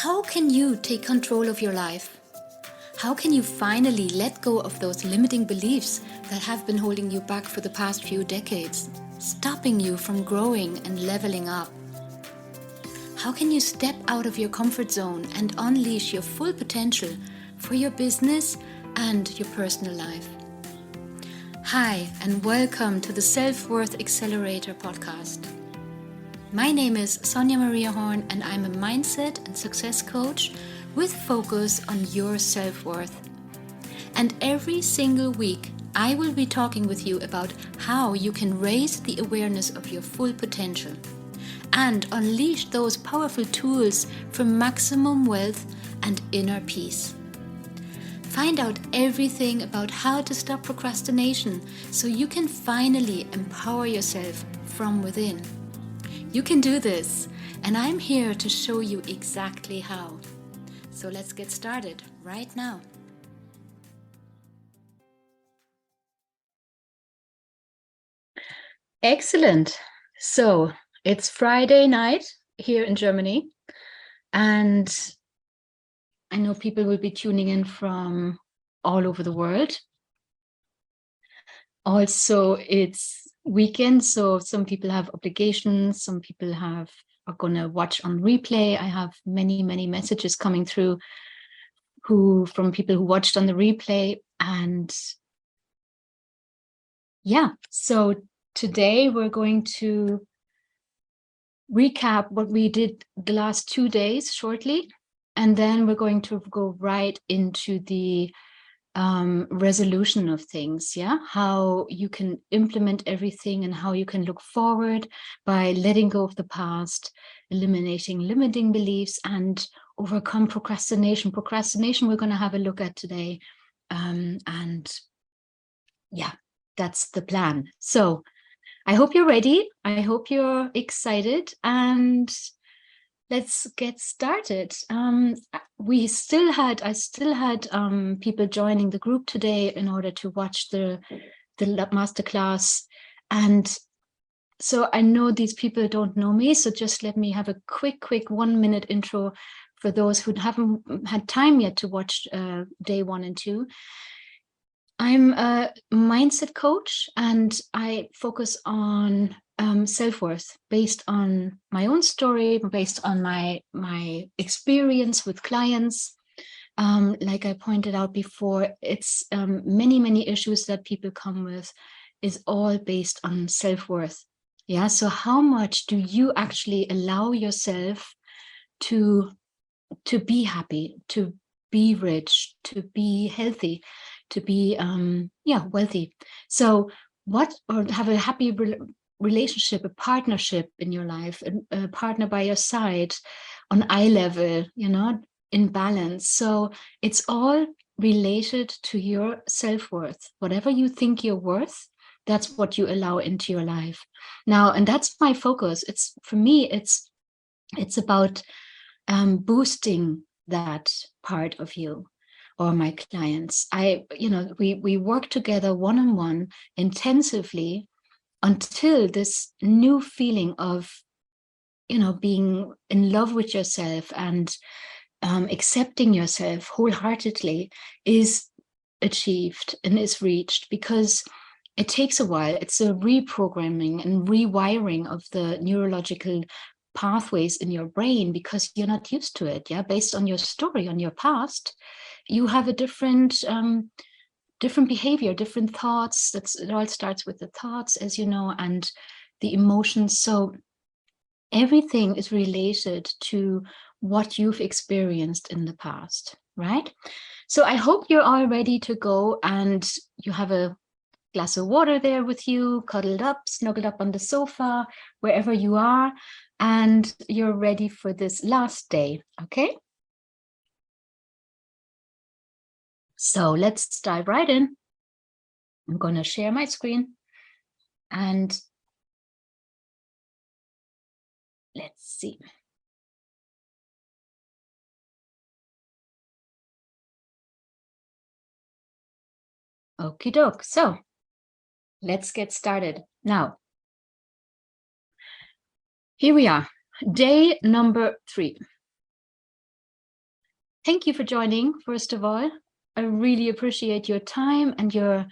How can you take control of your life? How can you finally let go of those limiting beliefs that have been holding you back for the past few decades, stopping you from growing and leveling up? How can you step out of your comfort zone and unleash your full potential for your business and your personal life? Hi, and welcome to the Self-Worth Accelerator podcast. My name is Sonia Maria Horn, and I'm a mindset and success coach with focus on your self-worth. And every single week, I will be talking with you about how you can raise the awareness of your full potential and unleash those powerful tools for maximum wealth and inner peace. Find out everything about how to stop procrastination so you can finally empower yourself from within. You can do this, and I'm here to show you exactly how. So let's get started right now. Excellent. So it's Friday night here in Germany, and I know people will be tuning in from all over the world. Also, it's weekend, so some people have obligations, some people are going to watch on replay. I have many messages coming through from people who watched on the replay. And yeah, so today we're going to recap what we did the last 2 days shortly, and then we're going to go right into the resolution of things, how you can implement everything and how you can look forward by letting go of the past, eliminating limiting beliefs, and overcome procrastination. We're going to have a look at today, and yeah, that's the plan. So I hope you're ready. I hope you're excited, and let's get started. I still had people joining the group today in order to watch the masterclass, and so I know these people don't know me. So just let me have a quick 1-minute intro for those who haven't had time yet to watch day 1 and 2. I'm a mindset coach, and I focus on self-worth based on my own story, based on my experience with clients. Like I pointed out before, it's many issues that people come with is all based on self-worth. Yeah. So how much do you actually allow yourself to be happy, to be rich, to be healthy, to be wealthy? So or have a happy relationship, a partnership in your life, a partner by your side on eye level, in balance. So it's all related to your self-worth. Whatever you think you're worth, that's what you allow into your life now. And that's my focus. For me, it's about boosting that part of you, or my clients. We work together one-on-one intensively until this new feeling of, being in love with yourself and accepting yourself wholeheartedly is achieved and is reached, because it takes a while. It's a reprogramming and rewiring of the neurological pathways in your brain, because you're not used to it. Based on your story, on your past, you have a different behavior, different thoughts. It all starts with the thoughts, as you know, and the emotions. So everything is related to what you've experienced in the past, right? So I hope you're all ready to go, and you have a glass of water there with you, cuddled up, snuggled up on the sofa, wherever you are, and you're ready for this last day, okay? So let's dive right in. I'm going to share my screen, and let's see. Okie doke. So let's get started. Now, here we are, day number 3. thank you for joining, first of all. I really appreciate your time and your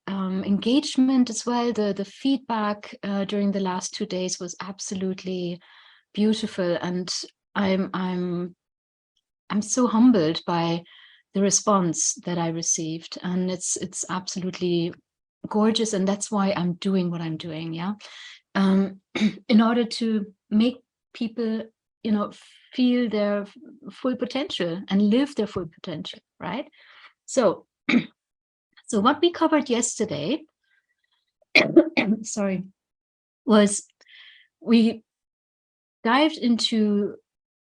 engagement as well. The feedback during the last 2 days was absolutely beautiful, and I'm so humbled by the response that I received, and it's absolutely gorgeous, and that's why I'm doing what I'm doing. Yeah, in order to make people, feel their full potential and live their full potential, right? So, so what we covered yesterday, sorry, was we dived into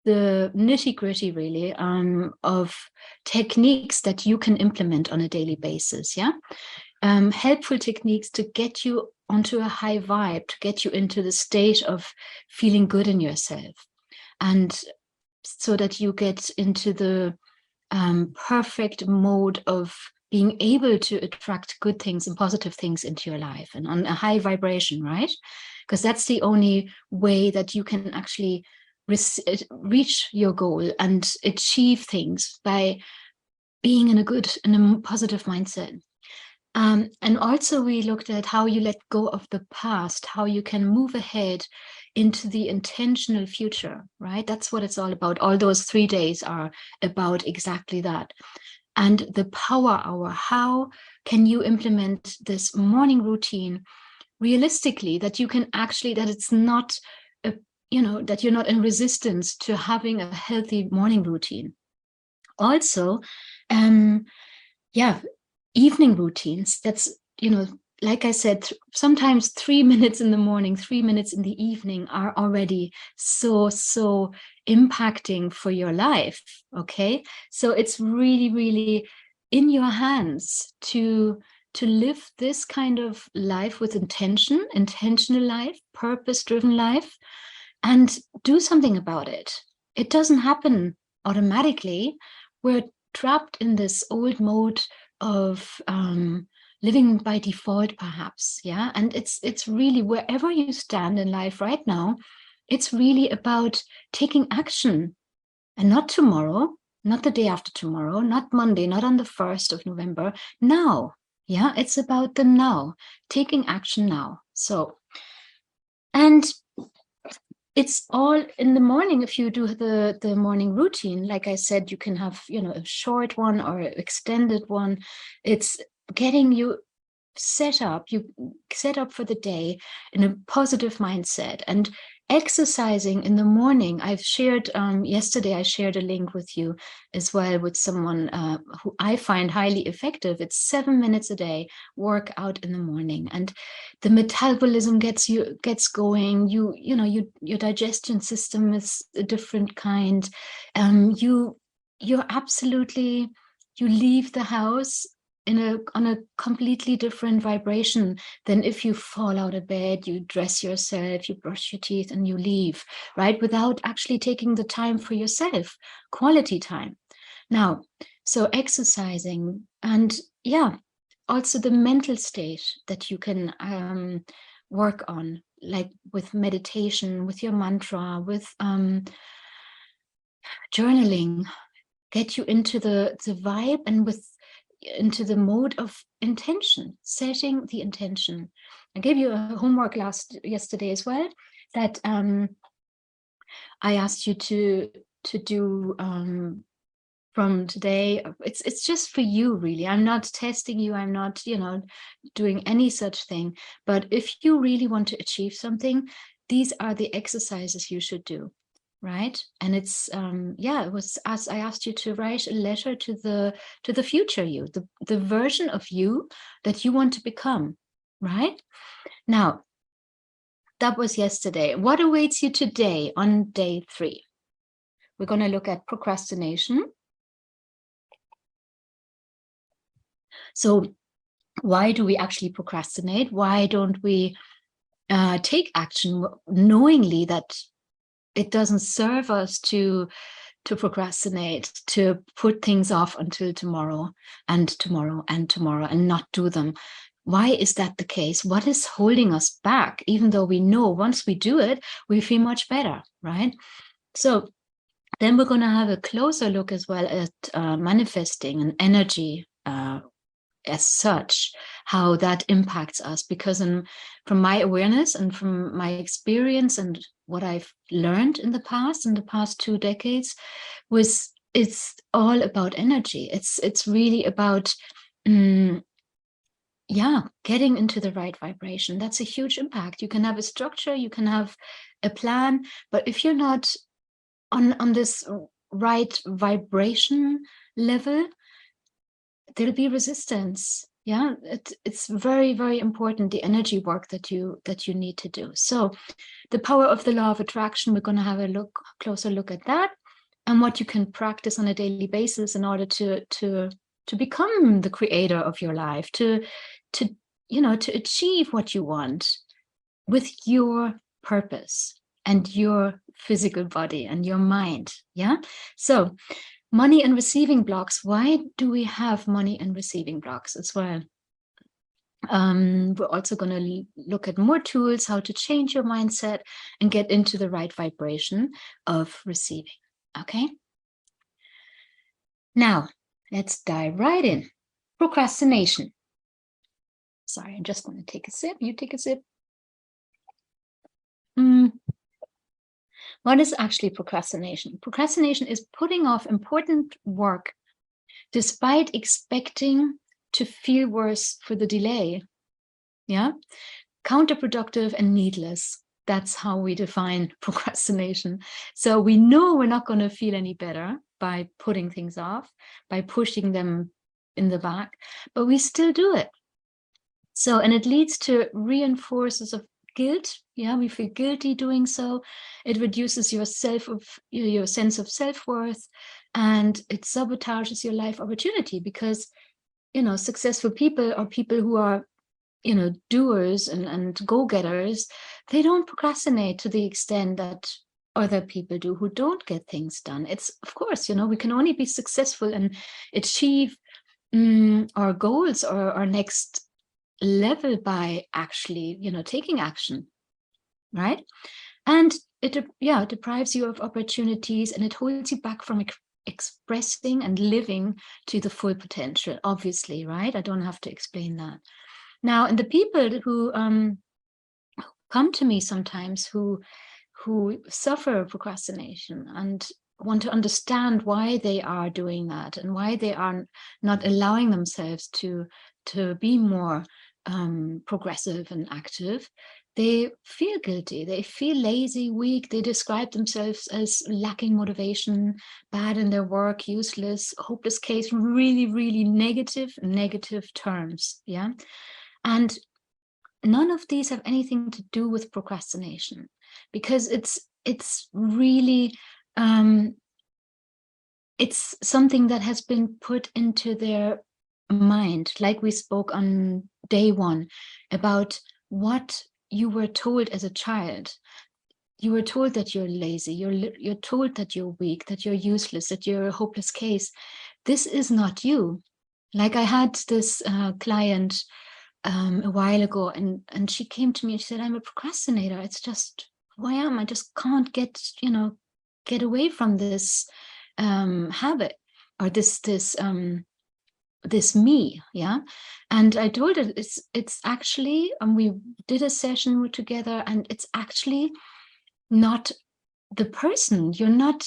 the nitty-gritty, really, of techniques that you can implement on a daily basis. Yeah, helpful techniques to get you onto a high vibe, to get you into the state of feeling good in yourself, and so that you get into the perfect mode of being able to attract good things and positive things into your life, and on a high vibration, right? Because that's the only way that you can actually reach your goal and achieve things, by being in a positive mindset. And also we looked at how you let go of the past, how you can move ahead into the intentional future, right? That's what it's all about. All those 3 days are about exactly that. And the power hour, how can you implement this morning routine realistically, that you can actually, that it's not, that you're not in resistance to having a healthy morning routine. Also, evening routines. That's, like I said, sometimes 3 minutes in the morning, 3 minutes in the evening are already so impacting for your life. Okay, so it's really, really in your hands to live this kind of life with intentional life, purpose-driven life, and do something about it. It doesn't happen automatically. We're trapped in this old mode of living by default, perhaps. Yeah, and it's really, wherever you stand in life right now, it's really about taking action, and not tomorrow, not the day after tomorrow, not Monday, not on the 1st of November. Now, yeah, it's about the now, taking action now. So, and it's all in the morning. If you do the morning routine, like I said, you can have, a short one or an extended one. It's getting you set up for the day in a positive mindset, and exercising in the morning. I've shared yesterday, I shared a link with you as well, with someone who I find highly effective. It's 7 minutes a day, work out in the morning, and the metabolism gets going. Your digestion system is a different kind. You're absolutely, you leave the house on a completely different vibration than if you fall out of bed, you dress yourself, you brush your teeth, and you leave, right? Without actually taking the time for yourself, quality time. Now, so exercising, and also the mental state that you can work on, like with meditation, with your mantra, with journaling, get you into the vibe, and into the mode of intention, setting the intention. I gave you a homework yesterday as well, that I asked you to do from today. It's just for you, really. I'm not testing you. I'm not, doing any such thing. But if you really want to achieve something, these are the exercises you should do. Right. And it's it was, as I asked you to write a letter to the future you, the version of you that you want to become. Right now, that was yesterday. What awaits you today on day 3? We're going to look at procrastination. So why do we actually procrastinate? Why don't we take action knowingly that it doesn't serve us to procrastinate, to put things off until tomorrow and tomorrow and tomorrow and not do them? Why is that the case? What is holding us back, even though we know once we do it, we feel much better, right? So Then we're going to have a closer look as well at manifesting and energy as such, how that impacts us. Because from my awareness and from my experience and what I've learned in the past 2 decades, it's all about energy. It's really about getting into the right vibration. That's a huge impact. You can have a structure, you can have a plan, but if you're not on this right vibration level, there'll be resistance. Yeah, it's very, very important, the energy work that you need to do. So the power of the law of attraction, we're going to have a closer look at that, and what you can practice on a daily basis in order to become the creator of your life, to achieve what you want with your purpose and your physical body and your mind. Yeah. So money and receiving blocks. Why do we have money and receiving blocks as well? We're also going to look at more tools, how to change your mindset and get into the right vibration of receiving. Okay. Now, let's dive right in. Procrastination. Sorry, I'm just going to take a sip. You take a sip. What is actually procrastination? Procrastination is putting off important work despite expecting to feel worse for the delay. Yeah, counterproductive and needless. That's how we define procrastination. So we know we're not going to feel any better by putting things off, by pushing them in the back, but we still do it. So, and it leads to reinforces of guilt. Yeah, we feel guilty doing so. It reduces your sense of self-worth, and it sabotages your life opportunity, because successful people are people who are doers and go-getters. They don't procrastinate to the extent that other people do who don't get things done. It's, of course, we can only be successful and achieve our goals or our next level by actually taking action, right? And it deprives you of opportunities, and it holds you back from expressing and living to the full potential, obviously, right? I don't have to explain that. Now, and the people who come to me sometimes who suffer procrastination and want to understand why they are doing that and why they are not allowing themselves to be more progressive and active, they feel guilty, they feel lazy, weak, they describe themselves as lacking motivation, bad in their work, useless, hopeless case, really, really negative terms. Yeah. And none of these have anything to do with procrastination, because it's really it's something that has been put into their mind, like we spoke on day one about what you were told as a child. You were told that you're lazy, you're told that you're weak, that you're useless, that you're a hopeless case. This is not you. Like I had this client a while ago, and she came to me and she said, I'm a procrastinator. It's just who I am. I just can't get away from this habit, or this me. Yeah. And I told her it's actually, we did a session together, and it's actually not the person. You're not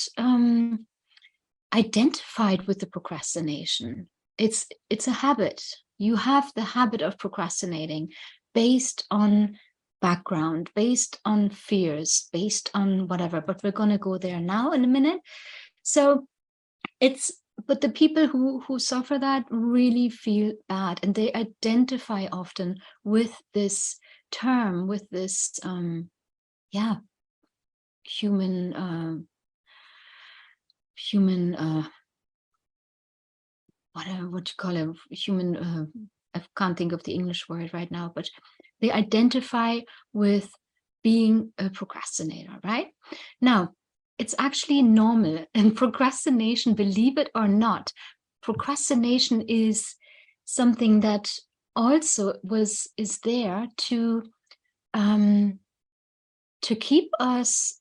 identified with the procrastination. It's a habit. You have the habit of procrastinating based on background, based on fears, based on whatever, but we're going to go there now in a minute. So but the people who suffer that really feel bad, and they identify often with this term, with this human what you call it, human, I can't think of the English word right now, but they identify with being a procrastinator, right? Now, it's actually normal, and procrastination, believe it or not, procrastination is something that also is there to keep us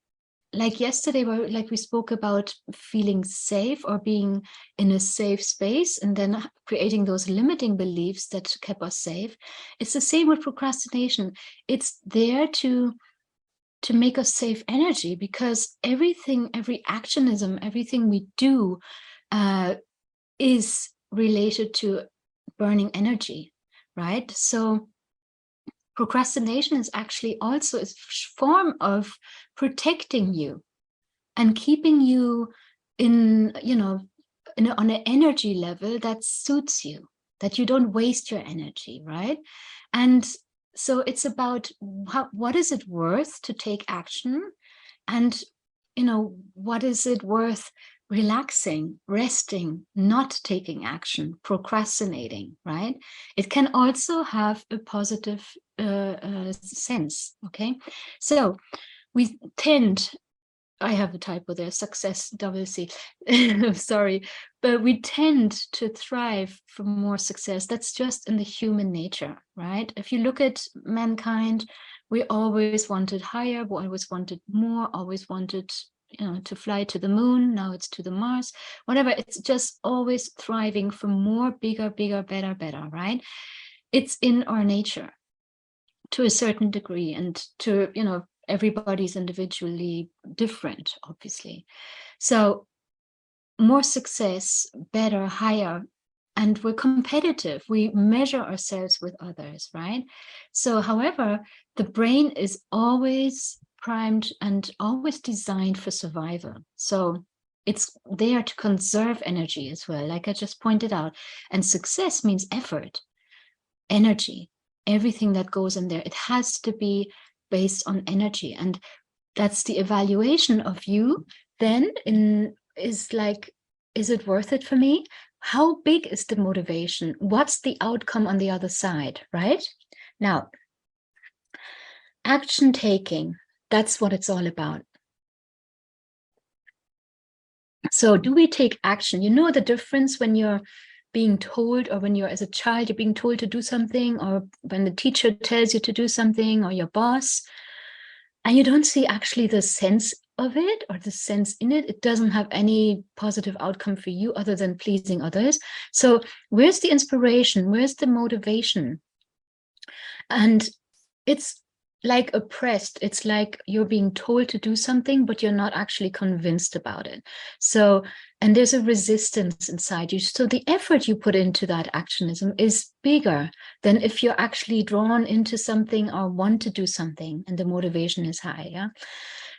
like yesterday, like we spoke about feeling safe or being in a safe space and then creating those limiting beliefs that kept us safe. It's the same with procrastination. It's there to make us save energy, because every actionism, everything we do is related to burning energy, right? So procrastination is actually also a form of protecting you and keeping you in, on an energy level that suits you, that you don't waste your energy, right? And so it's about what is it worth to take action, and what is it worth relaxing, resting, not taking action, procrastinating, right? It can also have a positive sense. Okay, so we tend, I have a typo there, success, double C, sorry, but we tend to thrive for more success. That's just in the human nature, right? If you look at mankind, we always wanted higher, we always wanted more, always wanted, to fly to the moon. Now it's to the Mars, whatever. It's just always thriving for more, bigger, better, right? It's in our nature to a certain degree, and to, everybody's individually different, obviously. So more success, better, higher, and we're competitive. We measure ourselves with others, right? So, however, the brain is always primed and always designed for survival. So it's there to conserve energy as well, like I just pointed out. And success means effort, energy, everything that goes in there. It has to be based on energy. And that's the evaluation of you then is like, is it worth it for me? How big is the motivation? What's the outcome on the other side, right? Now, action taking, that's what it's all about. So do we take action? You know the difference when you're being told, or when you're as a child, you're being told to do something, or when the teacher tells you to do something, or your boss, and you don't see actually the sense of it or the sense in it. It doesn't have any positive outcome for you other than pleasing others. So where's the inspiration? Where's the motivation? And it's like oppressed. It's like you're being told to do something, but you're not actually convinced about it. So, and there's a resistance inside you. So the effort you put into that actionism is bigger than if you're actually drawn into something or want to do something and the motivation is high. Yeah.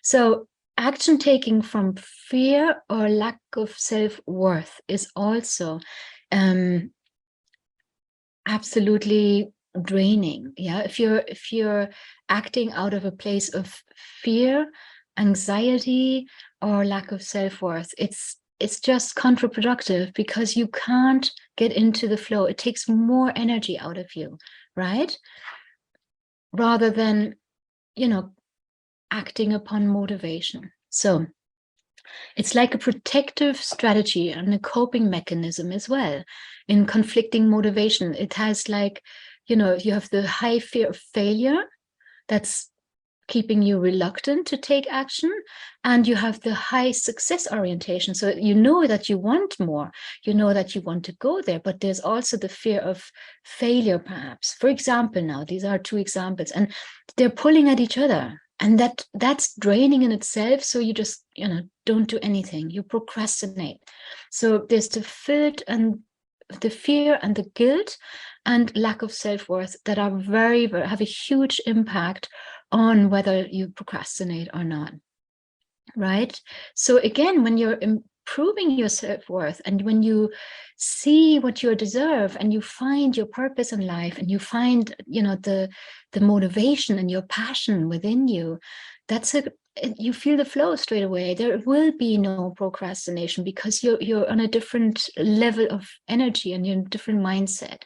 So action taking from fear or lack of self-worth is also absolutely draining. Yeah, if you're acting out of a place of fear, anxiety, or lack of self-worth, it's just counterproductive, because you can't get into the flow. It takes more energy out of you, right? Rather than, acting upon motivation. So it's like a protective strategy and a coping mechanism as well in conflicting motivation. It has like, you have the high fear of failure that's keeping you reluctant to take action, and you have the high success orientation. So you know that you want more, you know that you want to go there, but there's also the fear of failure, perhaps. For example, now these are two examples, and they're pulling at each other. And that's draining in itself. So you just, don't do anything. You procrastinate. So there's the fear and the guilt and lack of self-worth that are have a huge impact on whether you procrastinate or not. Right? So again, when you're improving your self-worth, and when you see what you deserve, and you find your purpose in life, and you find, the motivation and your passion within you, you feel the flow straight away. There will be no procrastination, because you're on a different level of energy and you're in a different mindset.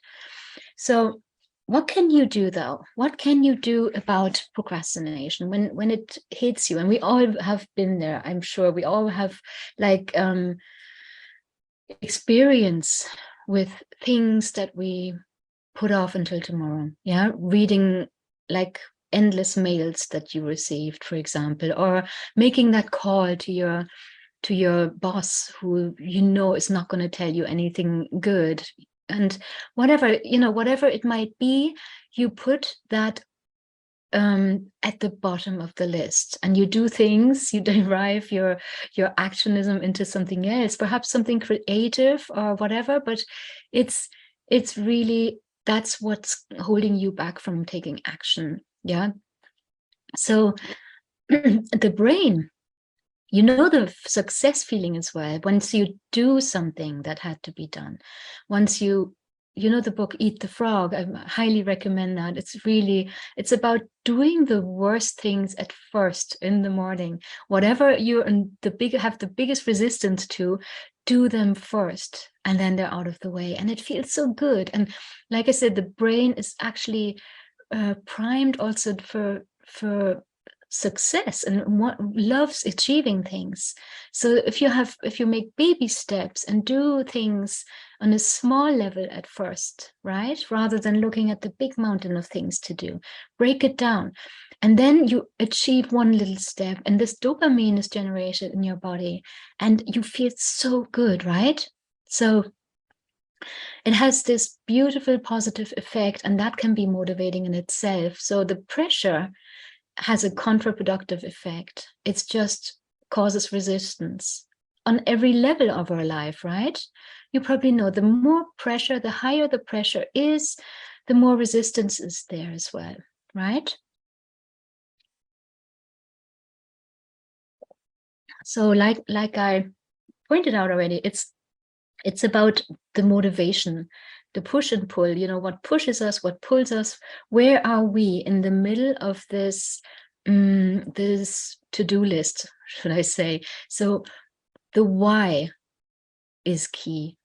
So what can you do, though? What can you do about procrastination when it hits you? And we all have been there. I'm sure we all have like experience with things that we put off until tomorrow. Yeah, reading like endless mails that you received, for example, or making that call to your boss who you know is not going to tell you anything good, and whatever, whatever it might be, you put that at the bottom of the list, and you do things, you derive your actionism into something else, perhaps something creative or whatever, but it's really, that's what's holding you back from taking action. Yeah. So the brain, the success feeling as well, once you do something that had to be done, once the book Eat the Frog, I highly recommend that. It's about doing the worst things at first in the morning. Whatever you have the biggest resistance to, do them first, and then they're out of the way. And it feels so good. And like I said, the brain is actually primed also for success and loves achieving things. So if you make baby steps and do things on a small level at first, right, rather than looking at the big mountain of things to do, break it down, and then you achieve one little step, and this dopamine is generated in your body, and you feel so good, right? So it has this beautiful positive effect, and that can be motivating in itself. So the pressure has a counterproductive effect. It's just causes resistance on every level of our life, right? You probably know the more pressure, the higher the pressure is, the more resistance is there as well, right? So like I pointed out already, it's about the motivation, the push and pull, what pushes us, what pulls us. Where are we in the middle of this to-do list, should I say? So the why is key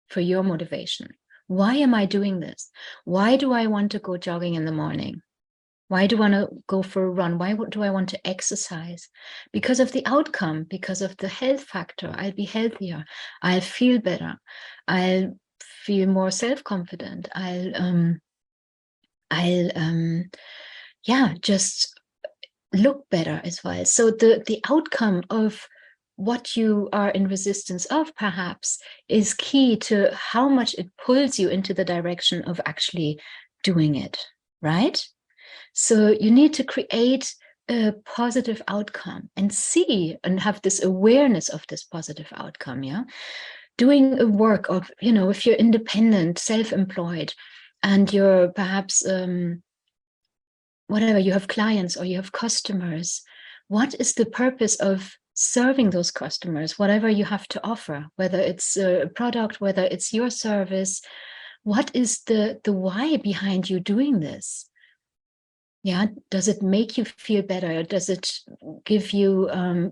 for your motivation. Why am I doing this? Why do I want to go jogging in the morning? Why do I want to go for a run? Why do I want to exercise? Because of the outcome, because of the health factor. I'll be healthier. I'll feel better. I'll feel more self-confident. I'll just look better as well. So the outcome of what you are in resistance of perhaps is key to how much it pulls you into the direction of actually doing it, right? So you need to create a positive outcome and see and have this awareness of this positive outcome. Yeah. Doing a work of, if you're independent, self-employed, and you're perhaps, whatever, you have clients or you have customers, what is the purpose of serving those customers, whatever you have to offer, whether it's a product, whether it's your service? What is the why behind you doing this? Yeah, does it make you feel better? Does it give you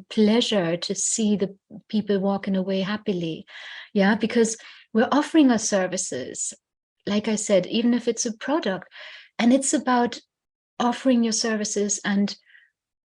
pleasure to see the people walking away happily? Yeah, because we're offering our services, like I said, even if it's a product, and it's about offering your services. And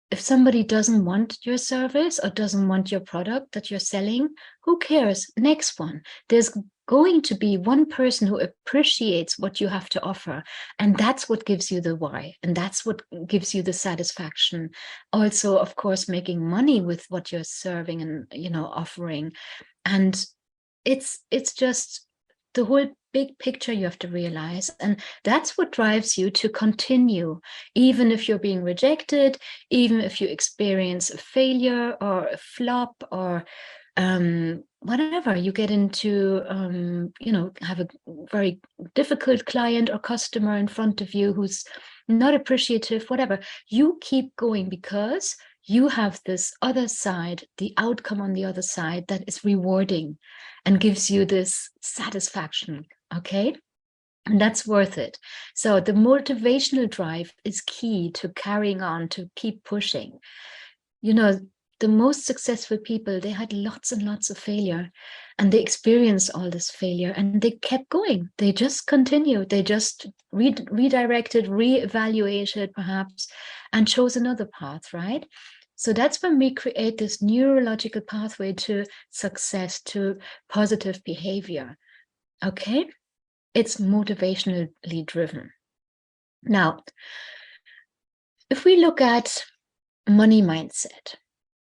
if somebody doesn't want your service or doesn't want your product that you're selling, who cares? Next one. There's going to be one person who appreciates what you have to offer. And that's what gives you the why. And that's what gives you the satisfaction. Also, of course, making money with what you're serving and, offering. And it's just the whole big picture you have to realize. And that's what drives you to continue, even if you're being rejected, even if you experience a failure or a flop or whatever, you get into, have a very difficult client or customer in front of you who's not appreciative, whatever, you keep going because you have this other side, the outcome on the other side that is rewarding and gives you this satisfaction, okay? And that's worth it. So the motivational drive is key to carrying on, to keep pushing. The most successful people, they had lots and lots of failure, and they experienced all this failure, and they kept going. They just continued. They just redirected, reevaluated perhaps, and chose another path, right? So that's when we create this neurological pathway to success, to positive behavior. Okay? It's motivationally driven. Now, If we look at money mindset,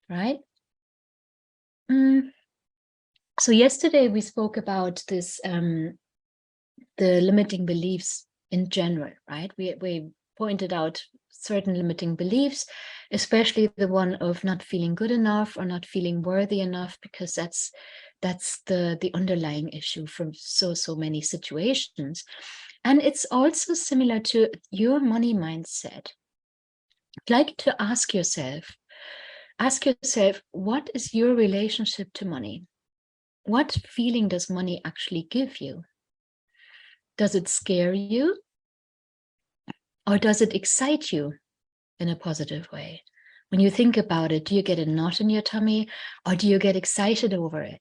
right? So yesterday we spoke about this, the limiting beliefs in general, right? We pointed out certain limiting beliefs, especially the one of not feeling good enough or not feeling worthy enough, because that's the underlying issue from so many situations. And it's also similar to your money mindset. I'd like to ask yourself, what is your relationship to money? What feeling does money actually give you? Does it scare you? Or does it excite you in a positive way? When you think about it, do you get a knot in your tummy or do you get excited over it?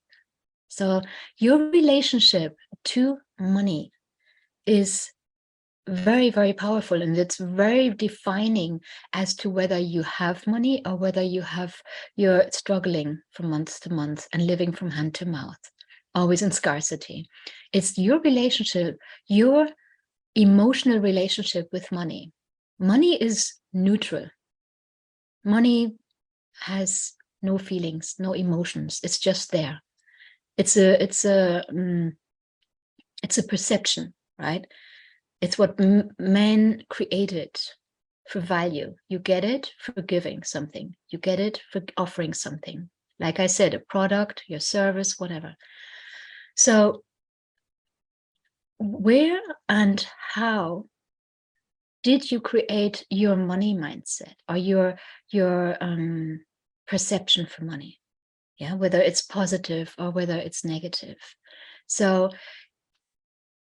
So your relationship to money is very, very powerful, and it's very defining as to whether you have money or whether you're struggling from month to month and living from hand to mouth, always in scarcity. It's your relationship, your emotional relationship with money. Money is neutral. Money has no feelings, no emotions. It's just there. It's a perception, right? It's what man created for value. You get it for giving something. You get it for offering something. Like I said, a product, your service, whatever. So where and how did you create your money mindset or your perception for money? Yeah, whether it's positive or whether it's negative. So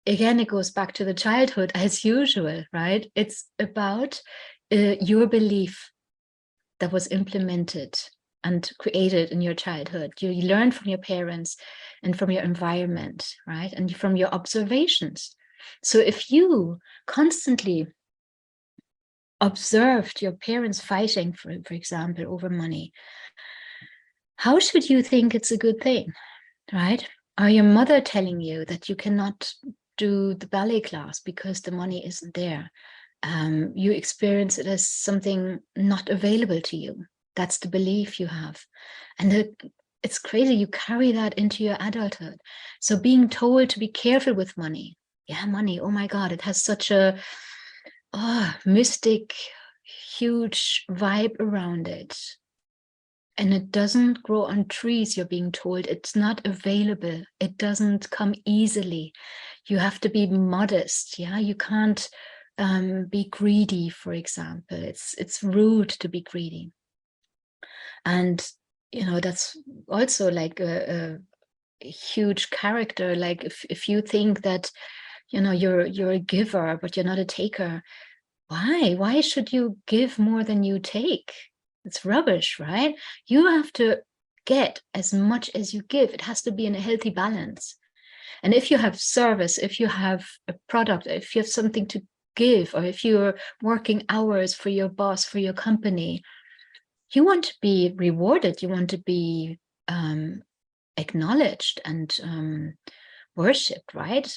again, it goes back to the childhood as usual, right? It's about your belief that was implemented and created in your childhood. You learn from your parents and from your environment, right? And from your observations. So if you constantly observed your parents fighting, for example, over money, how should you think it's a good thing, right? Or your mother telling you that you cannot do the ballet class because the money isn't there. You experience it as something not available to you. That's the belief you have. And it's crazy. You carry that into your adulthood. So being told to be careful with money. Yeah, money. Oh my God, it has such a mystic, huge vibe around it. And it doesn't grow on trees, you're being told. It's not available. It doesn't come easily. You have to be modest. Yeah, you can't be greedy, for example. It's rude to be greedy. And, that's also like a huge character. Like if you think that, you're a giver, but you're not a taker, why should you give more than you take? It's rubbish, right? You have to get as much as you give. It has to be in a healthy balance. And if you have service, if you have a product, if you have something to give, or if you're working hours for your boss, for your company, you want to be rewarded. You want to be acknowledged and worshipped, right?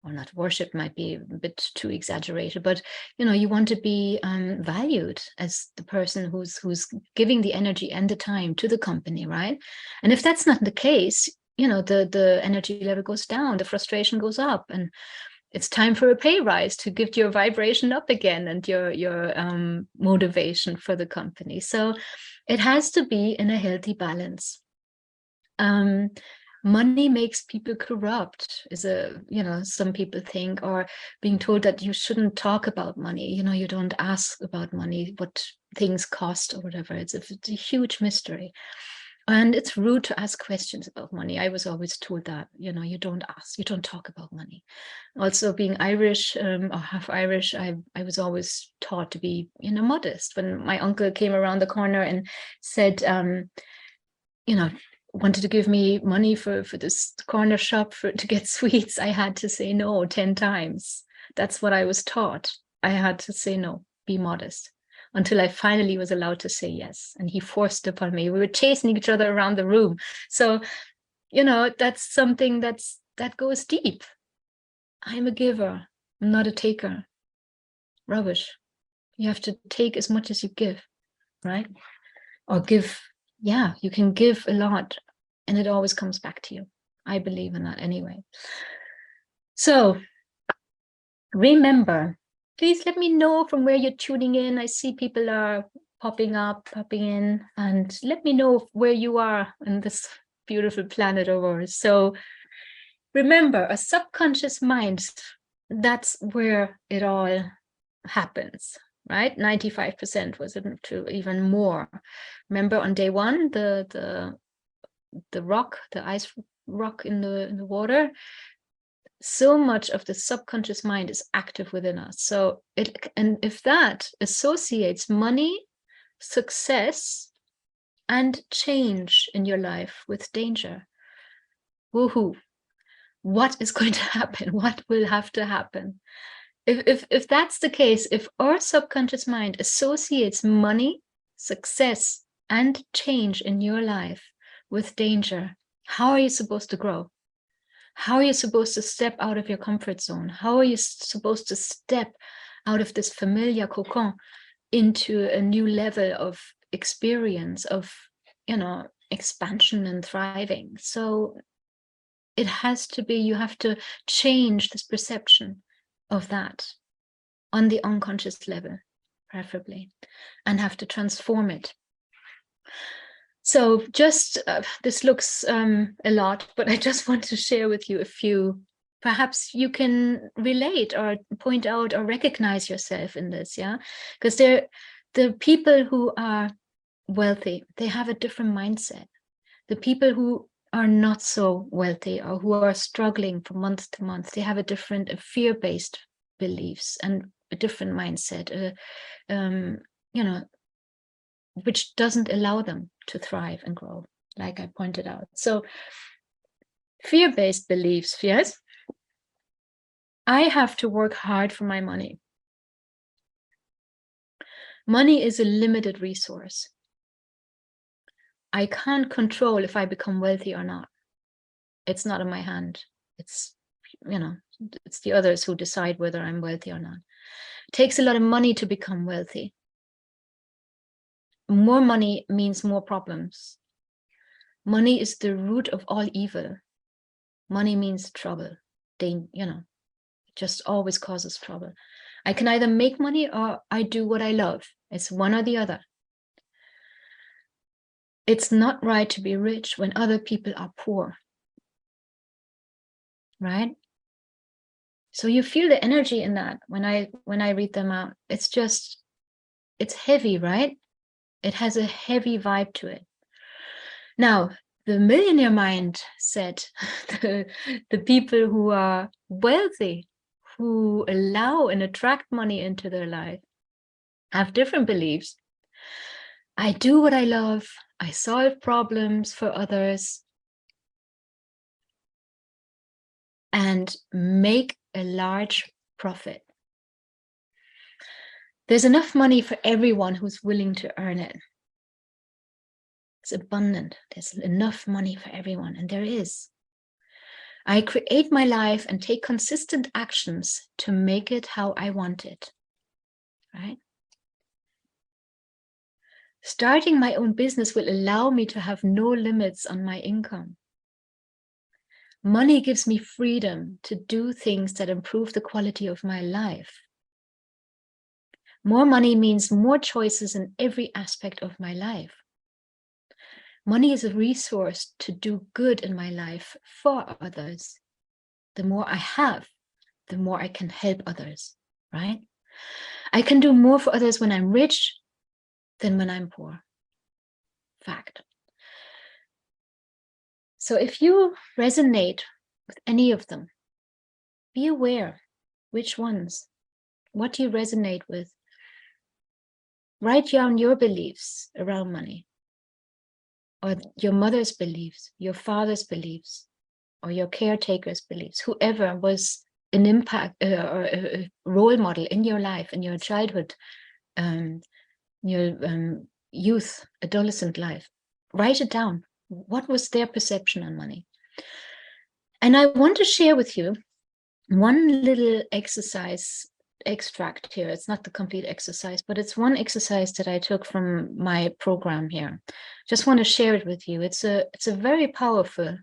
Or not worship might be a bit too exaggerated, but you want to be valued as the person who's giving the energy and the time to the company, right? And if that's not the case, the energy level goes down, the frustration goes up, and it's time for a pay rise to get your vibration up again and your motivation for the company. So it has to be in a healthy balance. Money makes people corrupt is some people think, or being told that you shouldn't talk about money. You don't ask about money, what things cost or whatever. It's a huge mystery. And it's rude to ask questions about money. I was always told that, you don't ask, you don't talk about money. Also being Irish or half Irish, I was always taught to be, modest. When my uncle came around the corner and said, wanted to give me money for this corner shop to get sweets, I had to say no 10 times. That's what I was taught. I had to say no, be modest, until I finally was allowed to say yes. And he forced it upon me. We were chasing each other around the room. So, that's something that goes deep. I'm a giver. I'm not a taker. Rubbish. You have to take as much as you give, right? Or give, yeah, you can give a lot and it always comes back to you. I believe in that anyway. So remember, please let me know from where you're tuning in. I see people are popping in, and let me know where you are in this beautiful planet of ours. So remember, a subconscious mind, that's where it all happens, right? 95% was to even more. Remember on day one, the rock, the ice rock in the water, so much of the subconscious mind is active within us. So and if that associates money, success, and change in your life with danger, woohoo, what is going to happen? What will have to happen? If that's the case, if our subconscious mind associates money, success, and change in your life with danger, how are you supposed to grow? How are you supposed to step out of your comfort zone? How are you supposed to step out of this familiar cocon into a new level of experience, of, expansion and thriving? So it has to be, you have to change this perception of that on the unconscious level, preferably, and have to transform it. So just, this looks a lot, but I just want to share with you a few. Perhaps you can relate or point out or recognize yourself in this, yeah? Because the people who are wealthy, they have a different mindset. The people who are not so wealthy or who are struggling from month to month, they have a different fear-based beliefs and a different mindset, which doesn't allow them to thrive and grow, like I pointed out. So fear-based beliefs, yes, I have to work hard for my money. Money is a limited resource. I can't control if I become wealthy or not. It's not in my hand. It's, it's the others who decide whether I'm wealthy or not. It takes a lot of money to become wealthy. More money means more problems. Money is the root of all evil. Money means trouble. It just always causes trouble. I can either make money or I do what I love. It's one or the other. It's not right to be rich when other people are poor, right? So you feel the energy in that when I read them out. It's heavy, right? It has a heavy vibe to it. Now, the millionaire mindset, the people who are wealthy, who allow and attract money into their life, have different beliefs. I do what I love. I solve problems for others and make a large profit. There's enough money for everyone who's willing to earn it. It's abundant. There's enough money for everyone, and there is. I create my life and take consistent actions to make it how I want it, right? Starting my own business will allow me to have no limits on my income. Money gives me freedom to do things that improve the quality of my life. More money means more choices in every aspect of my life. Money is a resource to do good in my life for others. The more I have, the more I can help others, right? I can do more for others when I'm rich than when I'm poor. Fact. So if you resonate with any of them, be aware which ones, what do you resonate with? Write down your beliefs around money, or your mother's beliefs, your father's beliefs, or your caretaker's beliefs, whoever was an impact or a role model in your life, in your childhood, your youth, adolescent life. Write it down. What was their perception on money? And I want to share with you one little exercise extract here. It's not the complete exercise, but it's one exercise that I took from my program here. Just want to share it with you. It's a very powerful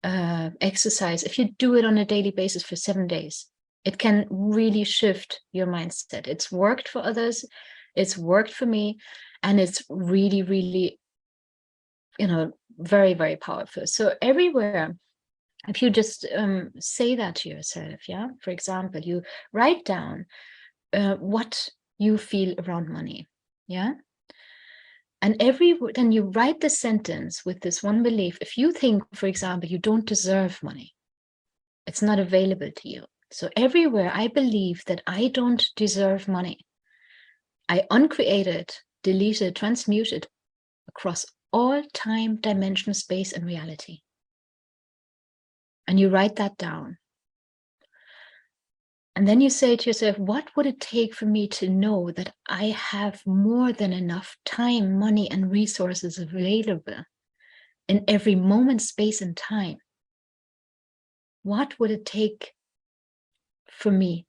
exercise. If you do it on a daily basis for 7 days, it can really shift your mindset. It's worked for others, it's worked for me, and it's really, really, very, very powerful. So everywhere, if you just say that to yourself, for example, you write down what you feel around money, and then you write the sentence with this one belief. If you think, for example, you don't deserve money, it's not available to you. So everywhere I believe that I don't deserve money, I uncreate it, delete it, transmute it across all time, dimension, space, and reality. And you write that down. And then you say to yourself, what would it take for me to know that I have more than enough time, money, and resources available in every moment, space, and time? What would it take for me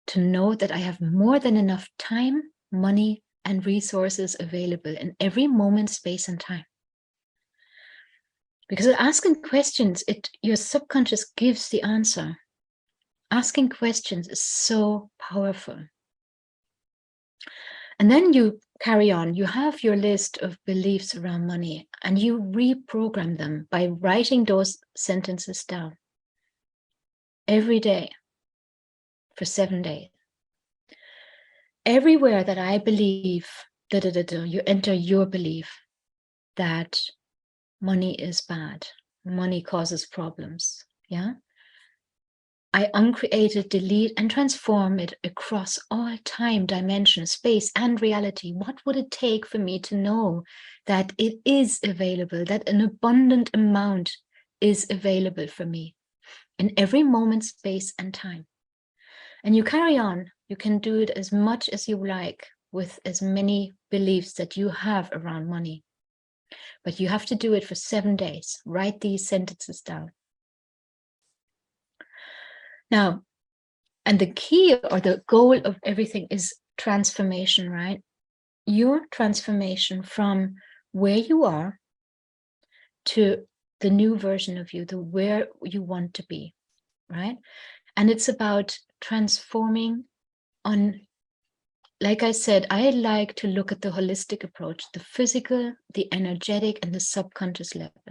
to know that I have more than enough time, money, and resources available in every moment, space, and time? Because asking questions, your subconscious gives the answer. Asking questions is so powerful. And then you carry on. You have your list of beliefs around money, and you reprogram them by writing those sentences down every day for 7 days. Everywhere that I believe, you enter your belief that money is bad, money causes problems, I uncreate it, delete, and transform it across all time, dimension, space, and reality. What would it take for me to know that it is available, that an abundant amount is available for me in every moment, space, and time? And you carry on. You can do it as much as you like with as many beliefs that you have around money. But you have to do it for 7 days. Write these sentences down. Now, and the key or the goal of everything is transformation, right? Your transformation from where you are to the new version of you, the where you want to be, right? And it's about transforming on, like I said, I like to look at the holistic approach, the physical, the energetic, and the subconscious level.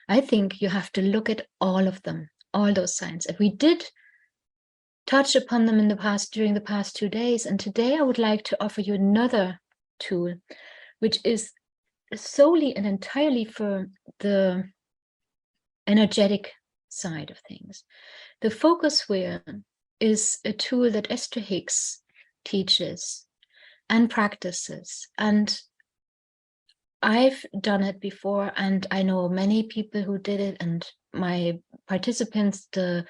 I think you have to look at all of them, all those signs. And we did touch upon them during the past 2 days. And today I would like to offer you another tool, which is solely and entirely for the energetic side of things. The focus wheel is a tool that Esther Hicks teaches and practices. And I've done it before, and I know many people who did it, and my participants, the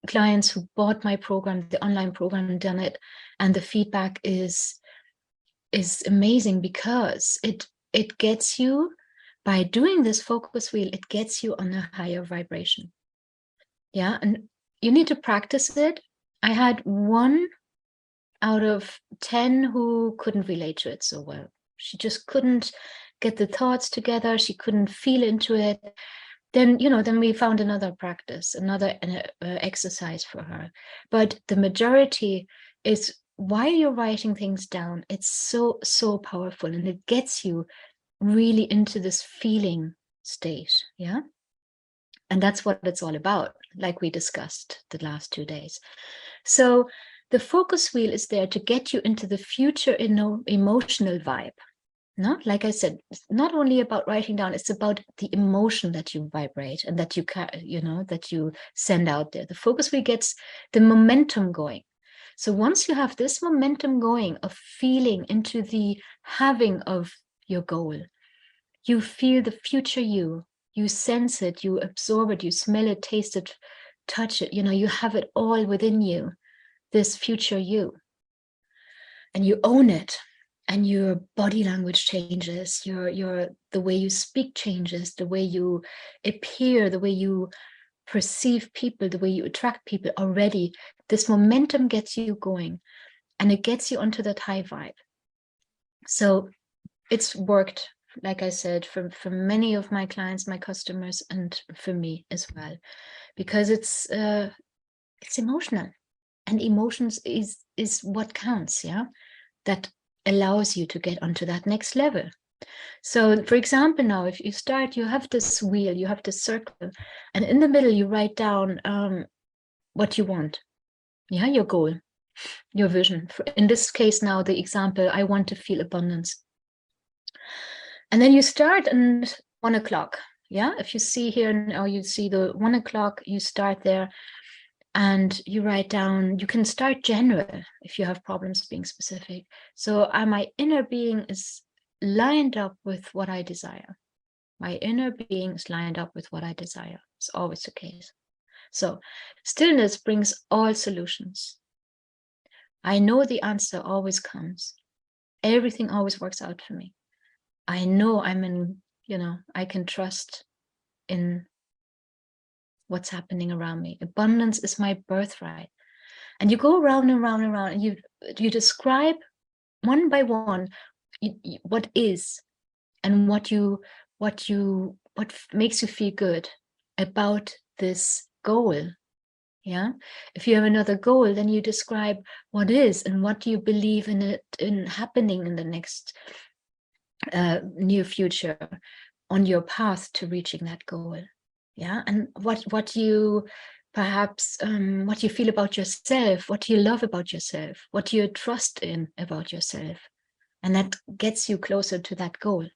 clients who bought my program, the online program, done it, and the feedback is amazing, because it gets you, by doing this focus wheel, it gets you on a higher vibration. And you need to practice it. I had 1 out of 10 who couldn't relate to it so well. She just couldn't get the thoughts together. She couldn't feel into it. Then we found another practice, another exercise for her. But the majority is, while you're writing things down, it's so powerful, and it gets you really into this feeling state. And that's what it's all about, like we discussed the last 2 days. So the focus wheel is there to get you into the future emotional vibe. No, like I said, it's not only about writing down, it's about the emotion that you vibrate and that that you send out there. The focus wheel gets the momentum going. So once you have this momentum going of feeling into the having of your goal, you feel the future you sense it, you absorb it, you smell it, taste it, touch it, you have it all within you, this future you. And you own it. And your body language changes, the way you speak changes, the way you appear, the way you perceive people, the way you attract people already, this momentum gets you going and it gets you onto that high vibe. So it's worked, like I said, for many of my clients, my customers, and for me as well, because it's emotional, and emotions is what counts, yeah, that allows you to get onto that next level. So for example, now if you start, you have this wheel, you have this circle, and in the middle you write down what you want, yeah, your goal, your vision. In this case now, the example, I want to feel abundance. And then you start at 1 o'clock, yeah, if you see here now, you see the 1 o'clock, you start there and you write down, you can start general if you have problems being specific. So my inner being is lined up with what I desire. My inner being is lined up with what I desire. It's always the case. So stillness brings all solutions. I know the answer always comes. Everything always works out for me. I know I'm in, I can trust in what's happening around me. Abundance is my birthright. And you go around and around and around, and you describe one by one what is, and what makes you feel good about this goal. Yeah, if you have another goal, then you describe what is and what do you believe in happening in the next near future on your path to reaching that goal. Yeah, and what you perhaps what you feel about yourself, what you love about yourself, what you trust in about yourself, and that gets you closer to that goal.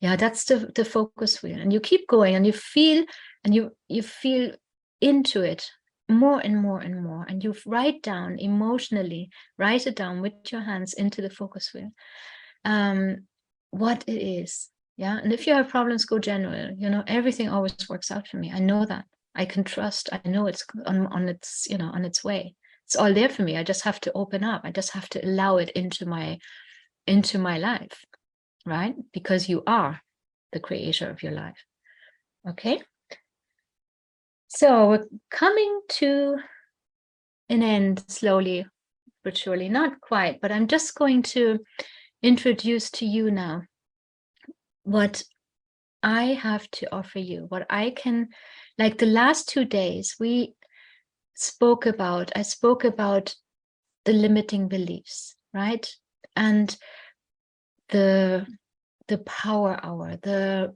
Yeah, that's the focus wheel, and you keep going, and you feel, and you feel into it more and more and more, and you write down emotionally, write it down with your hands into the focus wheel, what it is. Yeah, and if you have problems, go general. Everything always works out for me. I know that. I can trust. I know it's on its on its way. It's all there for me. I just have to open up. I just have to allow it into my life, right? Because you are the creator of your life. Okay. So we're coming to an end slowly but surely, not quite, but I'm just going to introduce to you now what I have to offer you, what I can, like the last 2 days, I spoke about the limiting beliefs, right? And the power hour, the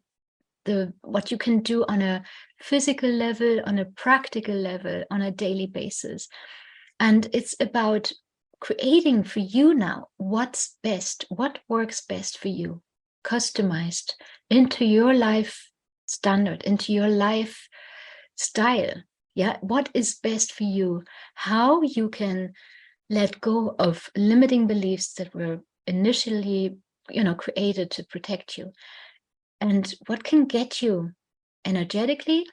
what you can do on a physical level, on a practical level, on a daily basis. And it's about creating for you now what's best, what works best for you, customized into your life standard, into your life style. Yeah, what is best for you, how you can let go of limiting beliefs that were initially created to protect you, and what can get you energetically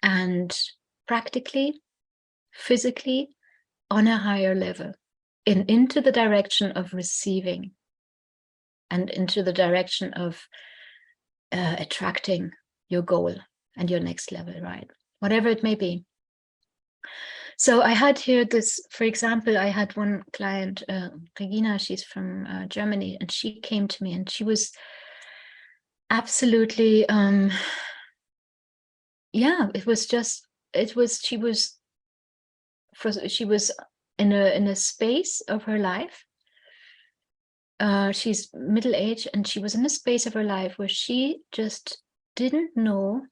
and practically, physically, on a higher level, into the direction of receiving, and into the direction of attracting your goal and your next level, right? Whatever it may be. So I had here this, for example, I had one client, Regina, she's from Germany, and she came to me and she was absolutely, she was in a space of her life. She's middle-aged, and she was in a space of her life where she just didn't know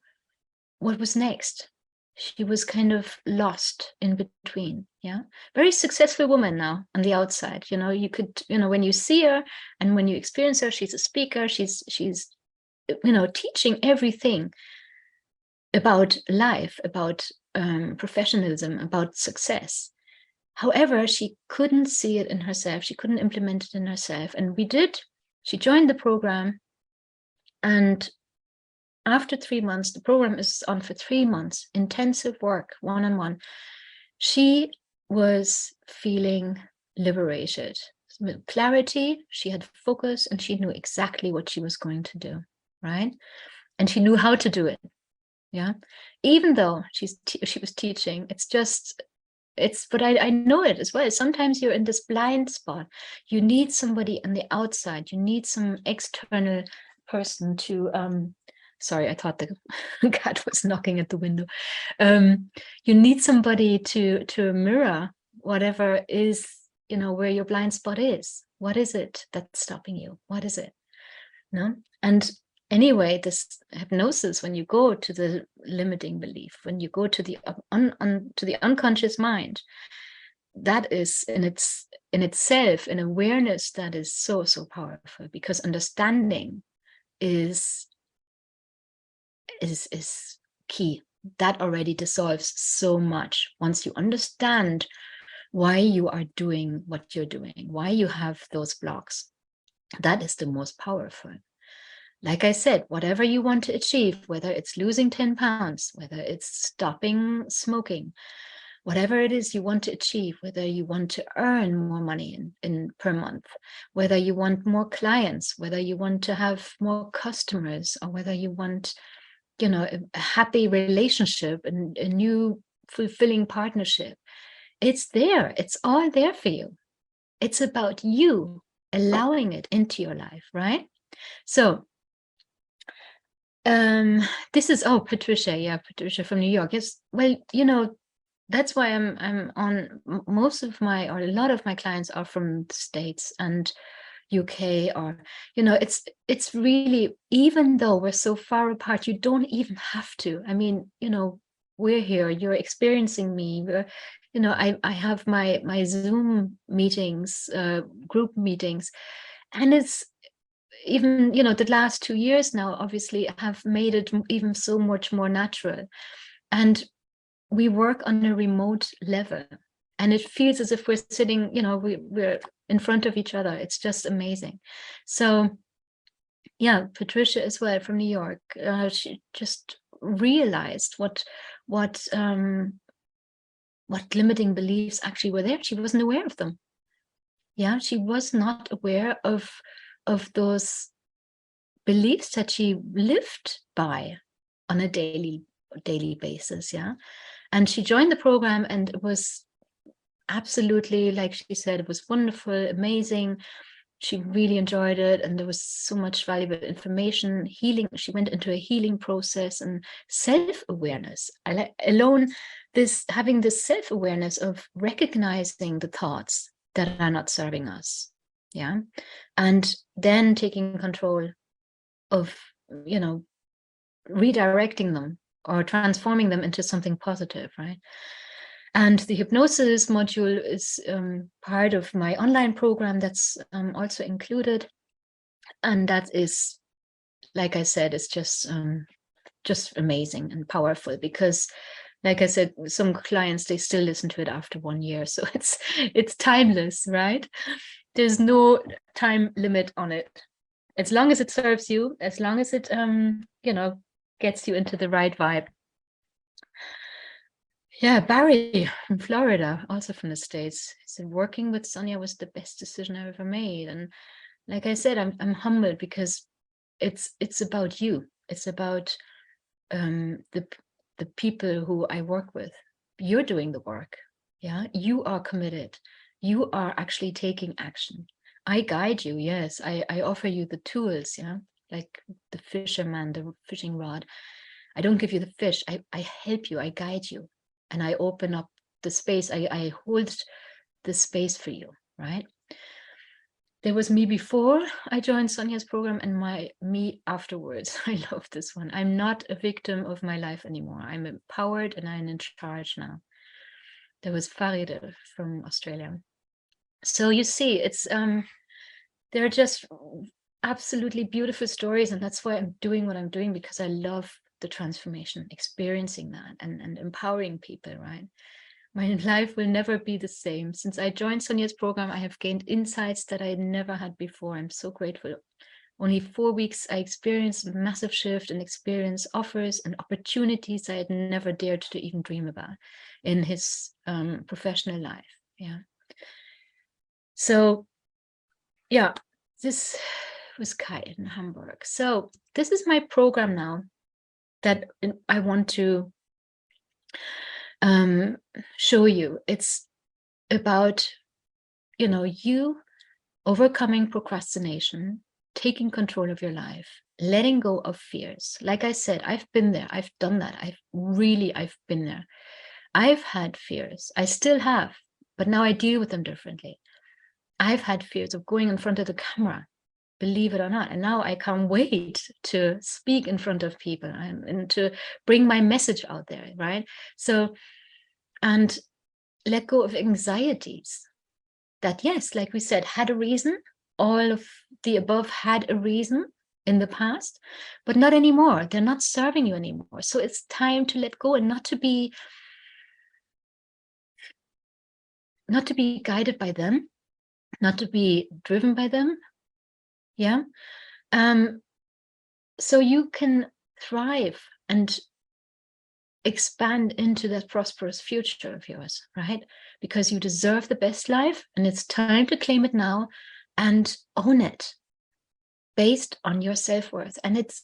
what was next. She was kind of lost in between. Yeah, very successful woman now on the outside. You could, when you see her and when you experience her, she's a speaker. She's teaching everything about life, about professionalism, about success. However, she couldn't see it in herself. She couldn't implement it in herself. And she joined the program. And after 3 months, the program is on for 3 months, intensive work, one-on-one. She was feeling liberated, with clarity. She had focus, and she knew exactly what she was going to do, right? And she knew how to do it. Yeah, even though she was teaching, but I know it as well. Sometimes you're in this blind spot. You need somebody on the outside. You need some external person to sorry, I thought the cat was knocking at the window. You need somebody to mirror whatever is, where your blind spot is. What is it that's stopping you? What is it? No? And anyway, this hypnosis, when you go to the limiting belief, when you go to the to the unconscious mind, that is in itself an awareness that is so powerful, because understanding is key. That already dissolves so much. Once you understand why you are doing what you're doing, why you have those blocks, that is the most powerful. Like I said, whatever you want to achieve, whether it's losing 10 pounds, whether it's stopping smoking, whatever it is you want to achieve, whether you want to earn more money in per month, whether you want more clients, whether you want to have more customers, or whether you want, a happy relationship and a new fulfilling partnership, it's there. It's all there for you. It's about you allowing it into your life, right? So this is Patricia. Patricia from New York. Yes, well, that's why I'm on most of my, or a lot of my clients are from the States and UK, or it's really, even though we're so far apart, you don't even have to. I mean, we're here, you're experiencing me. I have my Zoom meetings, group meetings, and it's even, the last 2 years now obviously have made it even so much more natural. And we work on a remote level, and it feels as if we're sitting, we're in front of each other. It's just amazing. So yeah, Patricia as well from New York, she just realized what limiting beliefs actually were there. She wasn't aware of them. Yeah, she was not aware of those beliefs that she lived by on a daily basis. Yeah. And she joined the program, and it was absolutely, like she said, it was wonderful, amazing. She really enjoyed it, and there was so much valuable information, healing. She went into a healing process and self-awareness. Having this self-awareness of recognizing the thoughts that are not serving us. Yeah. And then taking control of, redirecting them or transforming them into something positive, right? And the hypnosis module is part of my online program that's also included. And that is, like I said, it's just amazing and powerful, because like I said, some clients, they still listen to it after 1 year. So it's timeless, right? There's no time limit on it. As long as it serves you, as long as it, gets you into the right vibe. Yeah, Barry from Florida, also from the States. He said, working with Sonia was the best decision I ever made. And like I said, I'm humbled, because it's about you. It's about the people who I work with. You're doing the work. Yeah, you are committed. You are actually taking action. I guide you. Yes, I offer you the tools. Yeah, like the fisherman, the fishing rod. I don't give you the fish. I help you. I guide you, and I open up the space. I hold the space for you. Right. There was me before I joined Sonia's program, and me afterwards. I love this one. I'm not a victim of my life anymore. I'm empowered and I'm in charge now. There was Farida from Australia. So you see, it's they're just absolutely beautiful stories, and that's why I'm doing what I'm doing, because I love the transformation, experiencing that, and empowering people, right? My life will never be the same. Since I joined Sonia's program, I have gained insights that I never had before. I'm so grateful. Only 4 weeks, I experienced a massive shift and experienced offers and opportunities I had never dared to even dream about in his professional life. Yeah. So, yeah, this was Kai in Hamburg. So this is my program now. that I want to show you. It's about, you overcoming procrastination, taking control of your life, letting go of fears. Like I said, I've been there. I've done that. I've been there. I've had fears. I still have, but now I deal with them differently. I've had fears of going in front of the camera, believe it or not. And now I can't wait to speak in front of people and to bring my message out there, right? So, and let go of anxieties that, yes, like we said, had a reason. All of the above had a reason in the past, but not anymore. They're not serving you anymore. So it's time to let go and not to be guided by them, not to be driven by them. Yeah. So you can thrive and expand into that prosperous future of yours, right? Because you deserve the best life, and it's time to claim it now and own it based on your self-worth. And it's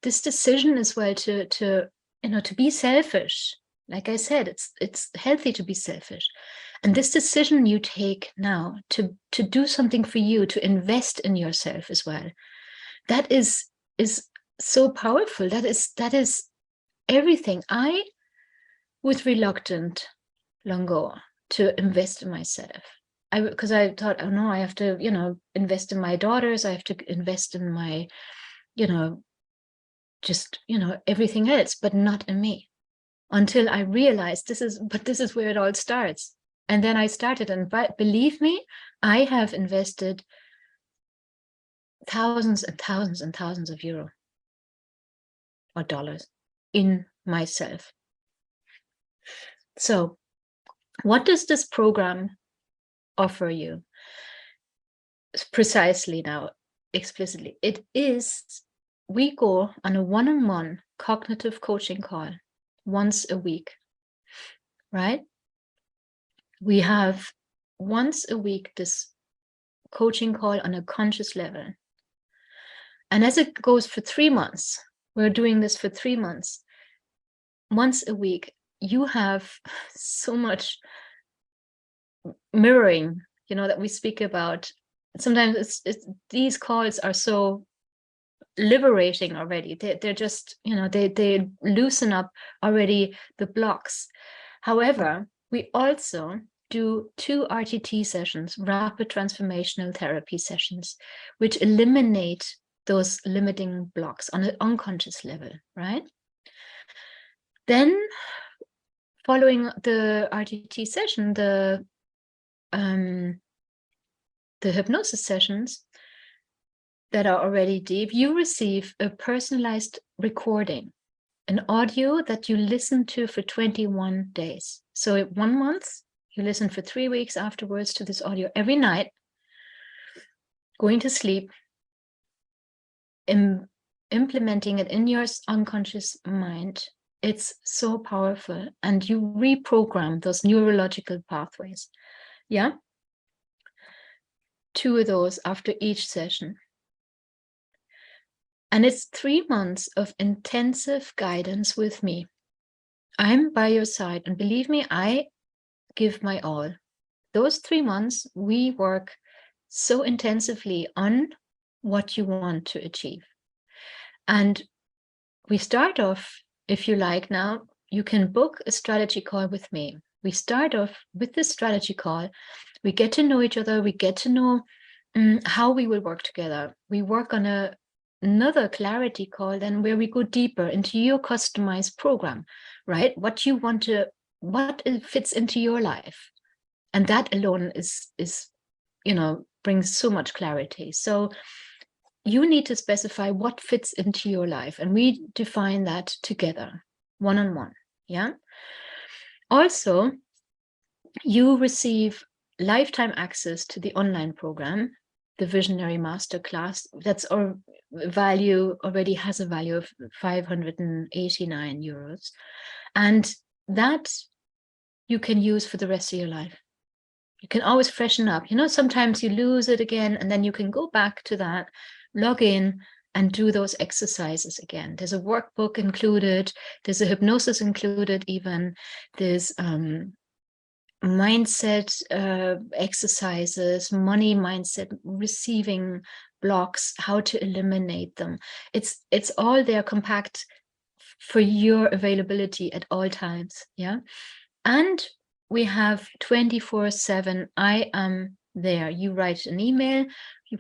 this decision as well to be selfish. Like I said, it's healthy to be selfish. And this decision you take now to do something for you, to invest in yourself as well, that is so powerful. That is everything. I was reluctant long ago to invest in myself. Because I thought, oh no, I have to, invest in my daughters. I have to invest in my, everything else, but not in me. Until I realized this is where it all starts. And then I started, and believe me, I have invested thousands and thousands and thousands of euro or dollars in myself. So what does this program offer you? Precisely now, explicitly, it is, we go on a one-on-one cognitive coaching call once a week, right? We have once a week this coaching call on a conscious level. And as it goes for 3 months, we're doing this for 3 months, once a week, you have so much mirroring, that we speak about. Sometimes these calls are so liberating already. They're just, they loosen up already the blocks. However, we also do 2 RTT sessions, rapid transformational therapy sessions, which eliminate those limiting blocks on an unconscious level, right? Then following the RTT session, the hypnosis sessions that are already deep, you receive a personalized recording, an audio that you listen to for 21 days. So 1 month, you listen for 3 weeks afterwards to this audio every night, going to sleep, implementing it in your unconscious mind. It's so powerful, and you reprogram those neurological pathways. Yeah. 2 of those after each session. And it's 3 months of intensive guidance with me. I'm by your side, and believe me, I give my all. Those 3 months, we work so intensively on what you want to achieve. And we start off, if you like now, you can book a strategy call with me. We start off with this strategy call. We get to know each other. We get to know how we will work together. We work on another clarity call then, where we go deeper into your customized program, right? What fits into your life. And that alone is brings so much clarity. So you need to specify what fits into your life, and we define that together, one-on-one. Yeah. Also, you receive lifetime access to the online program, the Visionary Masterclass. That's our value, already has a value of 589 euros. And that you can use for the rest of your life. You can always freshen up. Sometimes you lose it again, and then you can go back to that, log in, and do those exercises again. There's a workbook included, there's a hypnosis included even, there's mindset exercises, money mindset, receiving blocks, how to eliminate them. It's all there compact for your availability at all times. Yeah. And we have 24/7, I am there. You write an email.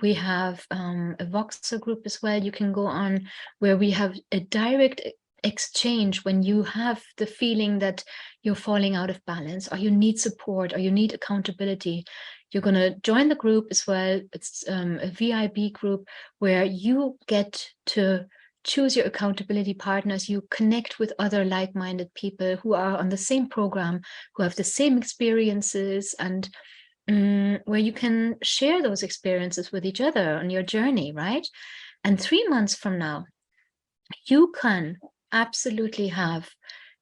We have a Voxer group as well. You can go on, where we have a direct exchange when you have the feeling that you're falling out of balance, or you need support, or you need accountability. You're going to join the group as well. It's a VIB group where you get to choose your accountability partners. You connect with other like-minded people who are on the same program, who have the same experiences, and where you can share those experiences with each other on your journey, right? And 3 months from now, you can absolutely have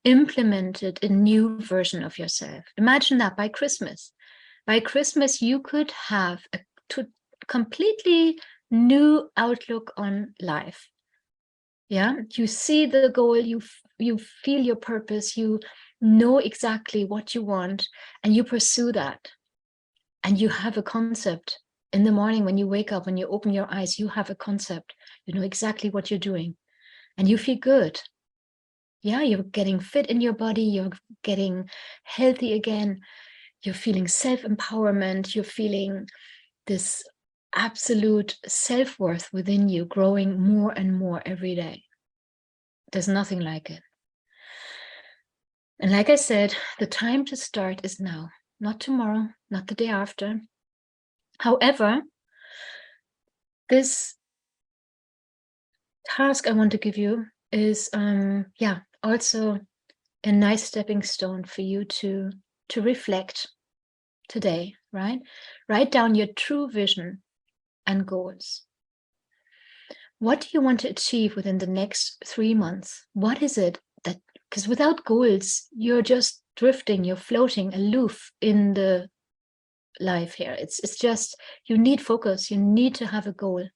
implemented a new version of yourself. Imagine that by Christmas. By Christmas, you could have a completely new outlook on life. Yeah, you see the goal, you feel your purpose, you know exactly what you want, and you pursue that. And you have a concept. In the morning when you wake up, when you open your eyes, you have a concept. You know exactly what you're doing, and you feel good. Yeah, you're getting fit in your body, you're getting healthy again, you're feeling self-empowerment, you're feeling this absolute self-worth within you growing more and more every day. There's nothing like it. And like I said, the time to start is now, not tomorrow, not the day after. However, this task I want to give you is, also a nice stepping stone for you to reflect today, right? Write down your true vision and goals. What do you want to achieve within the next 3 months? What is it that, because without goals, you're just drifting, you're floating aloof in the life here. It's just, you need focus, you need to have a goal.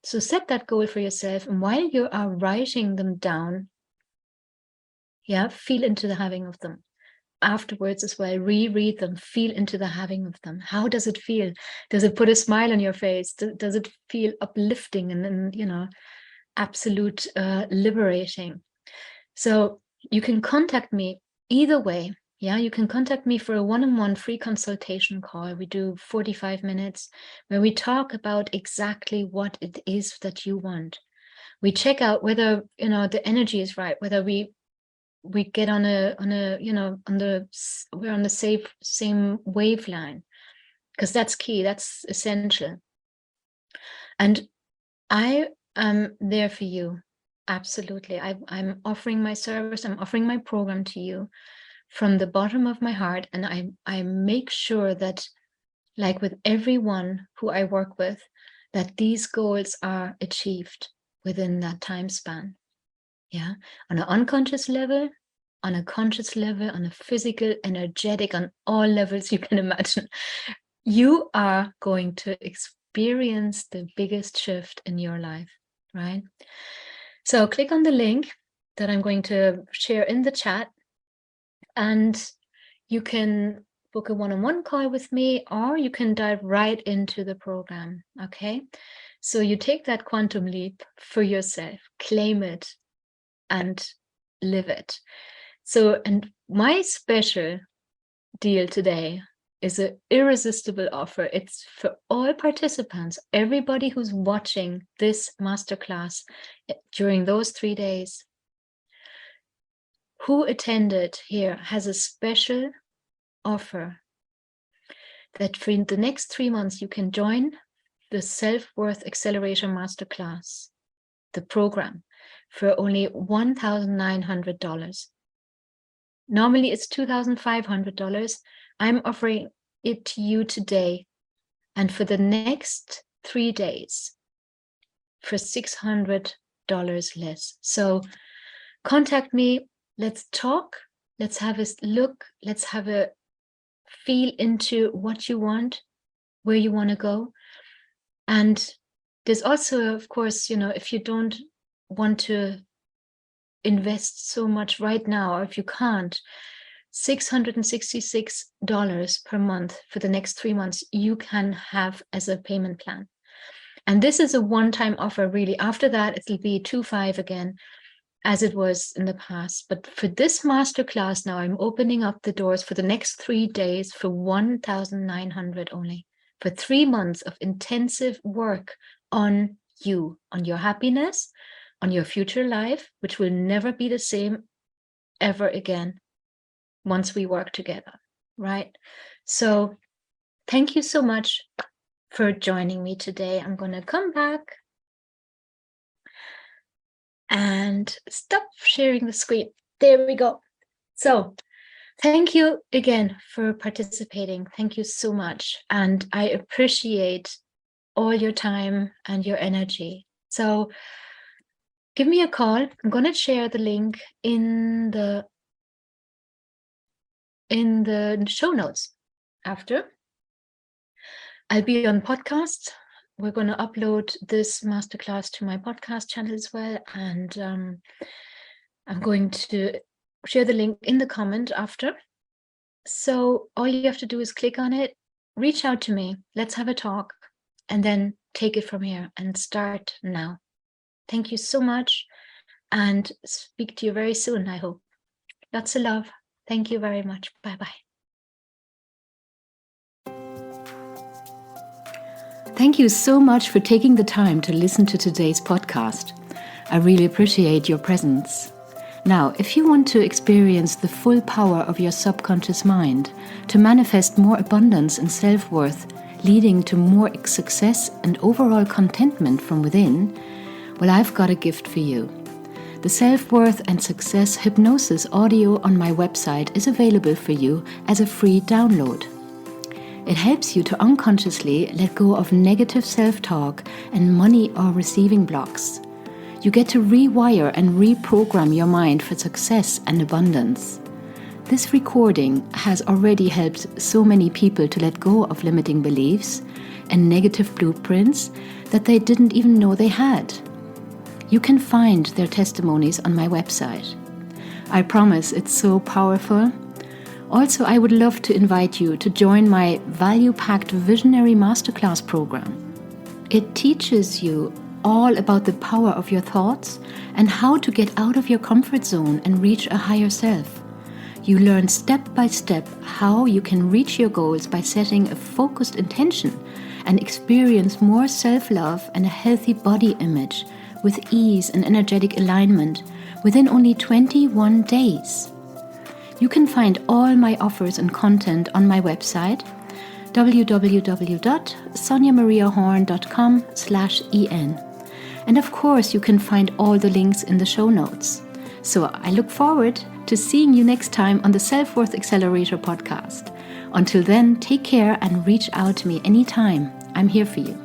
So set that goal for yourself, and while you are writing them down, feel into the having of them. Afterwards as well, reread them, feel into the having of them. How does it feel? Does it put a smile on your face? Does it feel uplifting and absolute liberating? So you can contact me either way. Yeah, you can contact me for a one-on-one free consultation call. We do 45 minutes where we talk about exactly what it is that you want. We check out whether the energy is right, whether we get we're on the same wavelength, because that's key, that's essential. And I am there for you. Absolutely. I'm offering my service, I'm offering my program to you from the bottom of my heart. And I make sure that, like with everyone who I work with, that these goals are achieved within that time span. Yeah, on an unconscious level, on a conscious level, on a physical, energetic, on all levels you can imagine. You are going to experience the biggest shift in your life, right? So click on the link that I'm going to share in the chat, and you can book a one-on-one call with me, or you can dive right into the program, okay? So you take that quantum leap for yourself, claim it, and live it. So, and my special deal today is an irresistible offer. It's for all participants, everybody who's watching this masterclass during those 3 days, who attended here, has a special offer that for the next 3 months, you can join the Self-Worth Accelerator Masterclass, the program, for only $1,900. Normally it's $2,500. I'm offering it to you today, and for the next 3 days for $600 less. So contact me, let's talk, let's have a look, let's have a feel into what you want, where you want to go. And There's also, of course, if you don't want to invest so much right now, or if you can't, $666 per month for the next 3 months, you can have as a payment plan. And this is a one-time offer, really. After that, it'll be $2,500 again, as it was in the past. But for this masterclass now, I'm opening up the doors for the next 3 days for $1,900 only, for 3 months of intensive work on you, on your happiness, on your future life, which will never be the same ever again once we work together, right? So thank you so much for joining me today. I'm going to come back and stop sharing the screen. There we go. So thank you again for participating. Thank you so much. And I appreciate all your time and your energy. So give me a call. I'm going to share the link in the show notes after. I'll be on podcast. We're going to upload this masterclass to my podcast channel as well. And I'm going to share the link in the comment after. So all you have to do is click on it, reach out to me, let's have a talk, and then take it from here and start now. Thank you so much, and speak to you very soon, I hope. Lots of love. Thank you very much. Bye-bye. Thank you so much for taking the time to listen to today's podcast. I really appreciate your presence. Now, if you want to experience the full power of your subconscious mind, to manifest more abundance and self-worth, leading to more success and overall contentment from within, well, I've got a gift for you. The Self-Worth and Success Hypnosis audio on my website is available for you as a free download. It helps you to unconsciously let go of negative self-talk and money or receiving blocks. You get to rewire and reprogram your mind for success and abundance. This recording has already helped so many people to let go of limiting beliefs and negative blueprints that they didn't even know they had. You can find their testimonies on my website. I promise it's so powerful. Also, I would love to invite you to join my value-packed Visionary Masterclass program. It teaches you all about the power of your thoughts and how to get out of your comfort zone and reach a higher self. You learn step by step how you can reach your goals by setting a focused intention and experience more self-love and a healthy body image with ease and energetic alignment within only 21 days. You can find all my offers and content on my website, www.soniamariahorn.com/en. And of course, you can find all the links in the show notes. So I look forward to seeing you next time on the Self-Worth Accelerator podcast. Until then, take care and reach out to me anytime. I'm here for you.